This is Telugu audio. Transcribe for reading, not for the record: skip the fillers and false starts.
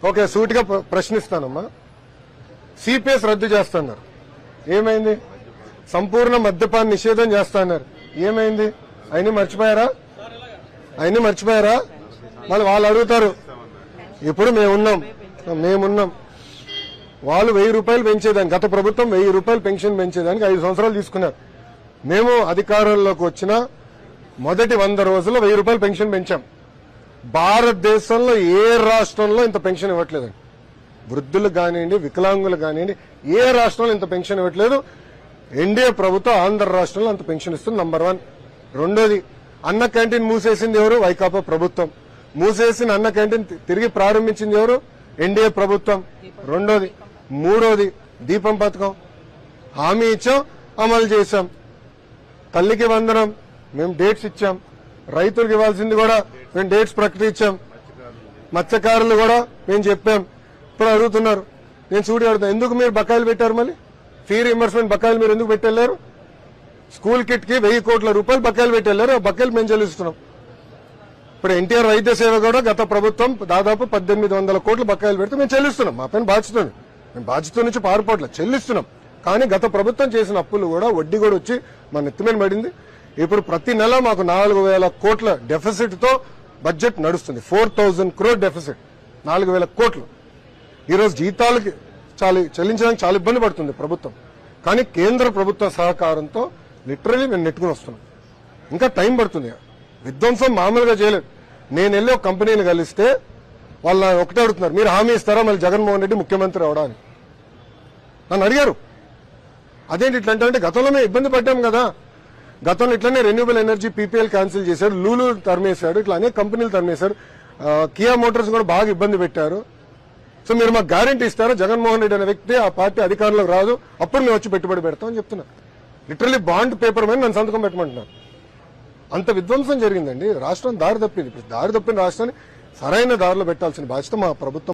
ఓకే, సూటిగా ప్రశ్నిస్తానమ్మా. సిపిఎస్ రద్దు చేస్తున్నారు, ఏమైంది? సంపూర్ణ మద్యపాన నిషేధం చేస్తున్నారు, ఏమైంది? అయినా మర్చిపోయారా? మళ్ళీ వాళ్ళు అడుగుతారు. ఇప్పుడు మేమున్నాం. వాళ్ళు 1000 రూపాయలు పెంచేదానికి, గత ప్రభుత్వం 1000 రూపాయలు పెన్షన్ పెంచేదానికి 5 సంవత్సరాలు తీసుకున్నారు. మేము అధికారంలోకి వచ్చిన మొదటి 100 రోజుల్లో 1000 రూపాయలు పెన్షన్ పెంచాం. భారతదేశంలో ఏ రాష్ట్రంలో ఇంత పెన్షన్ ఇవ్వట్లేదండి. వృద్ధులకు కానివ్వండి, వికలాంగులకు కానివ్వండి, ఏ రాష్ట్రంలో ఇంత పెన్షన్ ఇవ్వట్లేదు. ఎన్డీఏ ప్రభుత్వం ఆంధ్ర రాష్ట్రంలో అంత పెన్షన్ ఇస్తుంది, నంబర్ 1. రెండోది, అన్న క్యాంటీన్ మూసేసింది ఎవరు? వైకాపా ప్రభుత్వం. మూసేసిన అన్న క్యాంటీన్ తిరిగి ప్రారంభించింది ఎవరు? ఎన్డీఏ ప్రభుత్వం. రెండోది. మూడోది, దీపం పథకం హామీ ఇచ్చాం, అమలు చేశాం. తల్లికి వందనం మేము డేట్స్ ఇచ్చాం. రైతులకు ఇవ్వాల్సింది కూడా మేము డేట్స్ ప్రకటించాం. మత్స్యకారులు కూడా మేము చెప్పాం. ఇప్పుడు అడుగుతున్నారు, నేను చూడి అడుగుతాను, ఎందుకు మీరు బకాయిలు పెట్టారు? మళ్ళీ ఫీ రీయింబర్స్మెంట్ బకాయిలు మీరు ఎందుకు పెట్టెళ్లారు? స్కూల్ కిట్ కి 1000 కోట్ల రూపాయలు బకాయిలు పెట్టెళ్లారు, ఆ బకాయిలు మేము చెల్లిస్తున్నాం. ఇప్పుడు ఎన్టీఆర్ వైద్య సేవ కూడా గత ప్రభుత్వం దాదాపు 1800 కోట్ల బకాయిలు పెడితే మేము చెల్లిస్తున్నాం. మా పైన బాధ్యత, మేము బాధ్యత నుంచి పారిపోవట్లేదు, చెల్లిస్తున్నాం. కానీ గత ప్రభుత్వం చేసిన అప్పులు కూడా, వడ్డీ కూడా వచ్చి మన నెత్తిమీద పడింది. ఇప్పుడు ప్రతి నెల మాకు 4000 కోట్ల డెఫిసిట్ తో బడ్జెట్ నడుస్తుంది. 4000 crore డెఫిసిట్, 4000 కోట్లు. ఈరోజు జీతాలకి చెల్లించడానికి చాలా ఇబ్బంది పడుతుంది ప్రభుత్వం. కానీ కేంద్ర ప్రభుత్వ సహకారంతో లిటరలీ మేము నెట్టుకుని వస్తున్నాం. ఇంకా టైం పడుతుంది. విధ్వంసం మామూలుగా చేయలేదు. నేను వెళ్ళి ఒక కంపెనీని కలిస్తే వాళ్ళు ఒకటే అడుగుతున్నారు, మీరు హామీ ఇస్తారా మళ్ళీ జగన్మోహన్ రెడ్డి ముఖ్యమంత్రి అవడానికి? నన్ను అడిగారు. అదేంటి ఇట్లా అంటే, గతంలో మేము ఇబ్బంది పడ్డాం కదా. గతంలో ఇట్లానే రెన్యూబుల్ ఎనర్జీ పీపీఎల్ క్యాన్సిల్ చేశాడు, లూలు తరిమేశాడు, ఇట్లా అనేక కంపెనీలు తరిమేశారు. కియా మోటార్స్ కూడా బాగా ఇబ్బంది పెట్టారు. సో మీరు మాకు గ్యారంటీ ఇస్తారా జగన్మోహన్ రెడ్డి అనే వ్యక్తి ఆ పార్టీ అధికారంలోకి రాదు, అప్పుడు మేము వచ్చి పెట్టుబడి పెడతామని చెప్తున్నా. లిటరలీ బాండ్ పేపర్ మీద నన్ను సంతకం పెట్టమంటున్నారు. అంత విధ్వంసం జరిగిందండి. రాష్ట్రం దారి తప్పింది. దారి తప్పిన రాష్ట్రాన్ని సరైన దారిలో పెట్టాల్సిన బాధ్యత మా ప్రభుత్వం.